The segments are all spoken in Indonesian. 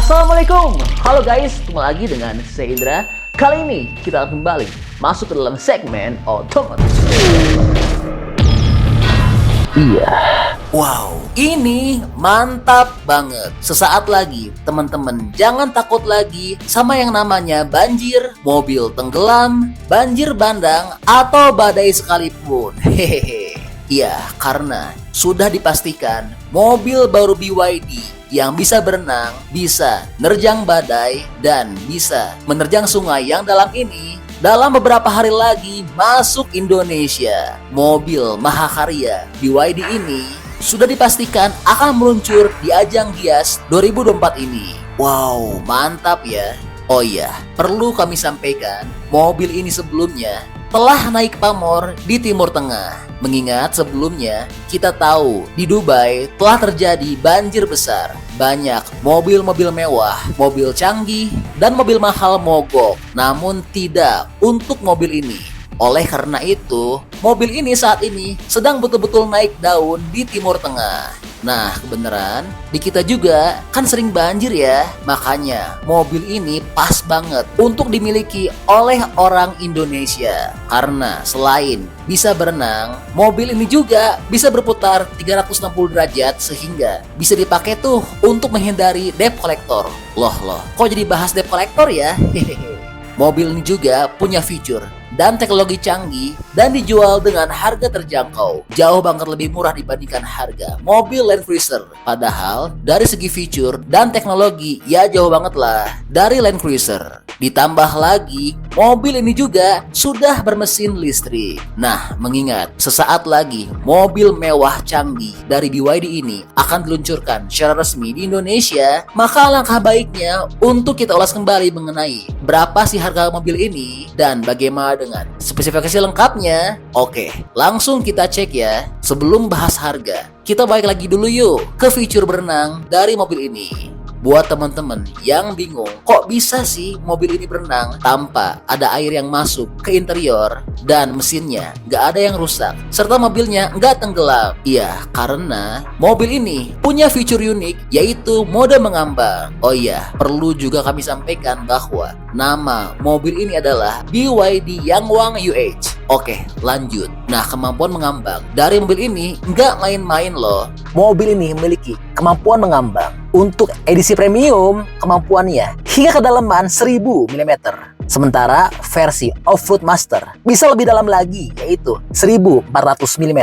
Assalamualaikum, halo guys, kembali lagi dengan saya Indra. Kali ini kita akan kembali masuk ke dalam segmen otomotif. Iya. Wow, ini mantap banget. Sesaat lagi, teman-teman jangan takut lagi sama yang namanya banjir, mobil tenggelam, banjir bandang, atau badai sekalipun. Hehehe. Iya, karena sudah dipastikan mobil baru BYD yang bisa berenang, bisa nerjang badai, dan bisa menerjang sungai yang dalam ini dalam beberapa hari lagi masuk Indonesia. Mobil mahakarya BYD ini sudah dipastikan akan meluncur di ajang Gias 2024 ini. Wow, mantap ya. Oh iya, perlu kami sampaikan, mobil ini sebelumnya telah naik pamor di Timur Tengah. Mengingat sebelumnya kita tahu di Dubai telah terjadi banjir besar. Banyak mobil-mobil mewah, mobil canggih, dan mobil mahal mogok. Namun tidak untuk mobil ini. Oleh karena itu, mobil ini saat ini sedang betul-betul naik daun di Timur Tengah. Nah, kebenaran di kita juga kan sering banjir ya. Makanya mobil ini pas banget untuk dimiliki oleh orang Indonesia. Karena selain bisa berenang, mobil ini juga bisa berputar 360 derajat sehingga bisa dipakai tuh untuk menghindari debt collector. Loh, kok jadi bahas debt collector ya? Mobil ini juga punya fitur dan teknologi canggih dan dijual dengan harga terjangkau. Jauh banget lebih murah dibandingkan harga mobil Land Cruiser. Padahal dari segi fitur dan teknologi ya jauh banget lah dari Land Cruiser. Ditambah lagi mobil ini juga sudah bermesin listrik. Nah, mengingat sesaat lagi mobil mewah canggih dari BYD ini akan diluncurkan secara resmi di Indonesia, maka langkah baiknya untuk kita ulas kembali mengenai berapa sih harga mobil ini dan bagaimana dengan spesifikasi lengkapnya. Oke, langsung kita cek ya. Sebelum bahas harga, kita balik lagi dulu yuk ke fitur berenang dari mobil ini. Buat teman-teman yang bingung, kok bisa sih mobil ini berenang tanpa ada air yang masuk ke interior dan mesinnya nggak ada yang rusak serta mobilnya nggak tenggelam? Iya, karena mobil ini punya fitur unik yaitu mode mengambang. Oh iya, perlu juga kami sampaikan bahwa nama mobil ini adalah BYD Yangwang UH. Oke, lanjut. Nah, kemampuan mengambang dari mobil ini nggak main-main loh. Mobil ini memiliki kemampuan mengambang. Untuk edisi premium, kemampuannya hingga kedalaman 1000 mm. Sementara versi Off-Road Master bisa lebih dalam lagi, yaitu 1400 mm.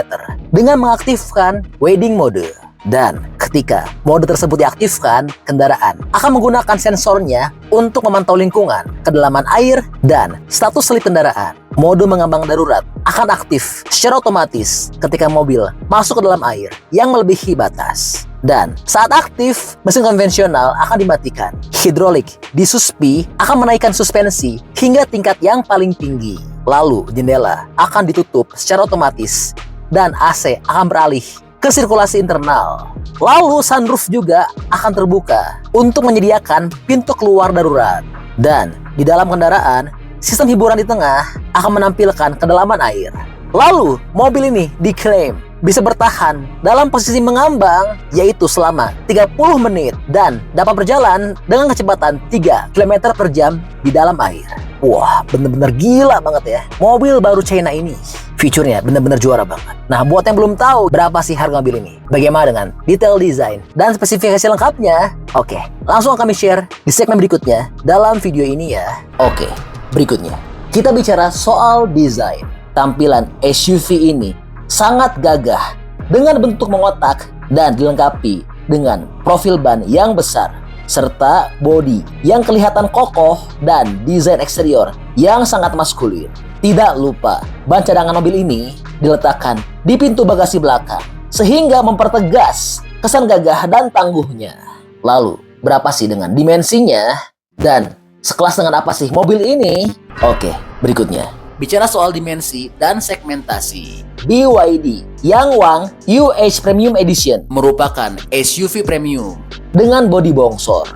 Dengan mengaktifkan Wading Mode. Dan ketika mode tersebut diaktifkan, kendaraan akan menggunakan sensornya untuk memantau lingkungan, kedalaman air, dan status selip kendaraan. Mode mengambang darurat akan aktif secara otomatis ketika mobil masuk ke dalam air yang melebihi batas. Dan saat aktif, mesin konvensional akan dimatikan. Hidrolik di suspi akan menaikkan suspensi hingga tingkat yang paling tinggi. Lalu jendela akan ditutup secara otomatis dan AC akan beralih ke sirkulasi internal. Lalu sunroof juga akan terbuka untuk menyediakan pintu keluar darurat. Dan di dalam kendaraan, sistem hiburan di tengah akan menampilkan kedalaman air. Lalu mobil ini diklaim bisa bertahan dalam posisi mengambang yaitu selama 30 menit dan dapat berjalan dengan kecepatan 3 km per jam di dalam air. Wah, bener-bener gila banget ya mobil baru China ini. Fiturnya bener-bener juara banget. Nah, buat yang belum tahu berapa sih harga mobil ini, bagaimana dengan detail desain dan spesifikasi lengkapnya, oke, langsung kami share di segmen berikutnya dalam video ini ya. Oke, berikutnya kita bicara soal desain. Tampilan SUV ini sangat gagah dengan bentuk mengotak dan dilengkapi dengan profil ban yang besar serta bodi yang kelihatan kokoh dan desain eksterior yang sangat maskulin. Tidak lupa, ban cadangan mobil ini diletakkan di pintu bagasi belakang sehingga mempertegas kesan gagah dan tangguhnya. Lalu, berapa sih dengan dimensinya? Dan sekelas dengan apa sih mobil ini? Oke, berikutnya bicara soal dimensi dan segmentasi. BYD Yangwang UH Premium Edition merupakan SUV premium dengan bodi bongsor.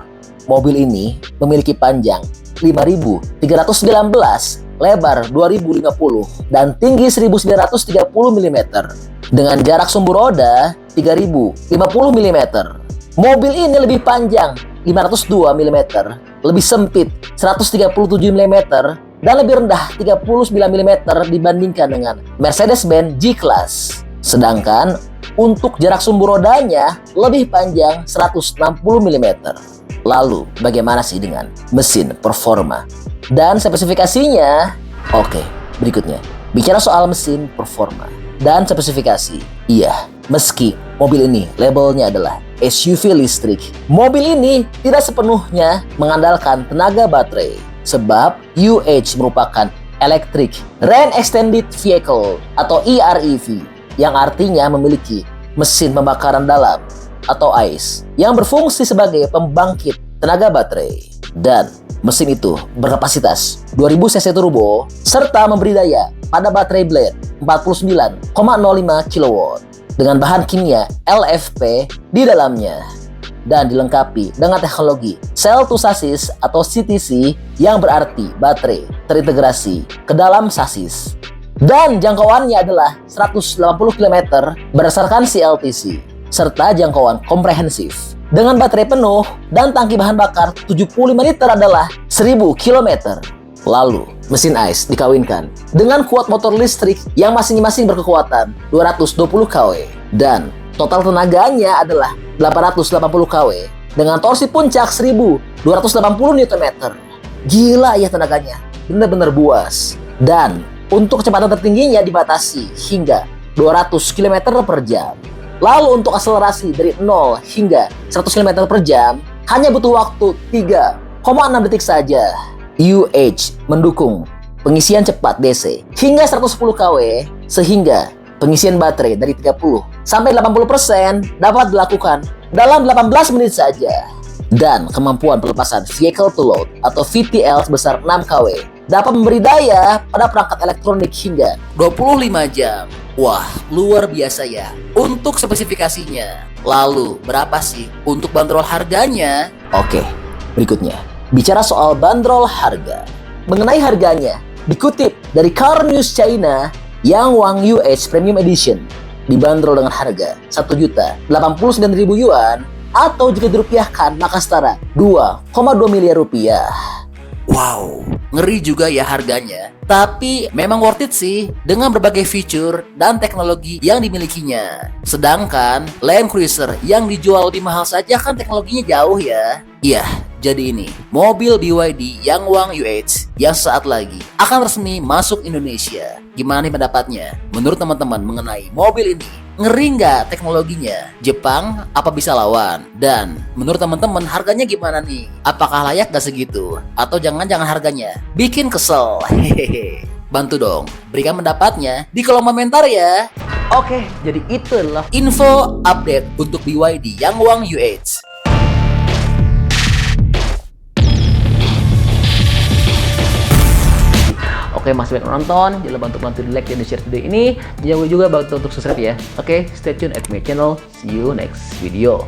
Mobil ini memiliki panjang 5.319, lebar 2.050, dan tinggi 1.930 mm dengan jarak sumbu roda 3.050 mm. Mobil ini lebih panjang 502 mm, lebih sempit 137 mm, dan lebih rendah 39 mm dibandingkan dengan Mercedes-Benz G-Class. Sedangkan untuk jarak sumbu rodanya lebih panjang 160 mm. Lalu, bagaimana sih dengan mesin performa dan spesifikasinya? Oke, berikutnya. Bicara soal mesin performa dan spesifikasi. Iya, meski mobil ini labelnya adalah SUV listrik, mobil ini tidak sepenuhnya mengandalkan tenaga baterai. Sebab UH merupakan Electric Range Extended Vehicle atau EREV, yang artinya memiliki mesin pembakaran dalam atau ICE yang berfungsi sebagai pembangkit tenaga baterai. Dan mesin itu berkapasitas 2000 cc turbo serta memberi daya pada baterai blade 49,05 kW dengan bahan kimia LFP di dalamnya dan dilengkapi dengan teknologi Cell to Chassis atau CTC yang berarti baterai terintegrasi ke dalam sasis. Dan jangkauannya adalah 180 km berdasarkan CLTC serta jangkauan komprehensif. Dengan baterai penuh dan tangki bahan bakar 75 liter adalah 1000 km. Lalu, mesin ICE dikawinkan dengan kuat motor listrik yang masing-masing berkekuatan 220 kW dan total tenaganya adalah 880 kW dengan torsi puncak 1280 Nm. Gila ya tenaganya, benar-benar buas. Dan untuk kecepatan tertingginya dibatasi hingga 200 km per jam. Lalu untuk akselerasi dari 0 hingga 100 km per jam hanya butuh waktu 3,6 detik saja. UH mendukung pengisian cepat DC hingga 110 kW sehingga pengisian baterai dari 30 sampai 80% dapat dilakukan dalam 18 menit saja. Dan kemampuan pelepasan vehicle to load atau VTL sebesar 6 kW dapat memberi daya pada perangkat elektronik hingga 25 jam. Wah, luar biasa ya untuk spesifikasinya. Lalu, berapa sih untuk bandrol harganya? Oke, berikutnya. Bicara soal bandrol harga. Mengenai harganya, dikutip dari Car News China, Yangwang UH Premium Edition dibanderol dengan harga 1.089.000 yuan atau jika dirupiahkan maka setara 2,2 miliar rupiah. Wow, ngeri juga ya harganya. Tapi memang worth it sih dengan berbagai fitur dan teknologi yang dimilikinya. Sedangkan Land Cruiser yang dijual lebih mahal saja kan teknologinya jauh ya. Iya, jadi ini mobil BYD Yangwang UH yang saat lagi akan resmi masuk Indonesia. Gimana nih pendapatnya? Menurut teman-teman mengenai mobil ini, ngeri nggak teknologinya? Jepang apa bisa lawan? Dan menurut teman-teman harganya gimana nih? Apakah layak gak segitu? Atau jangan-jangan harganya bikin kesel? Hehehe. Bantu dong, berikan pendapatnya di kolom komentar ya. Oke, jadi itu adalah info update untuk BYD Yangwang UH. Oke, masih banyak nonton, jangan lupa untuk bantu di like dan di share video ini. Jangan lupa juga bantu untuk subscribe ya. Oke, stay tune at my channel. See you next video.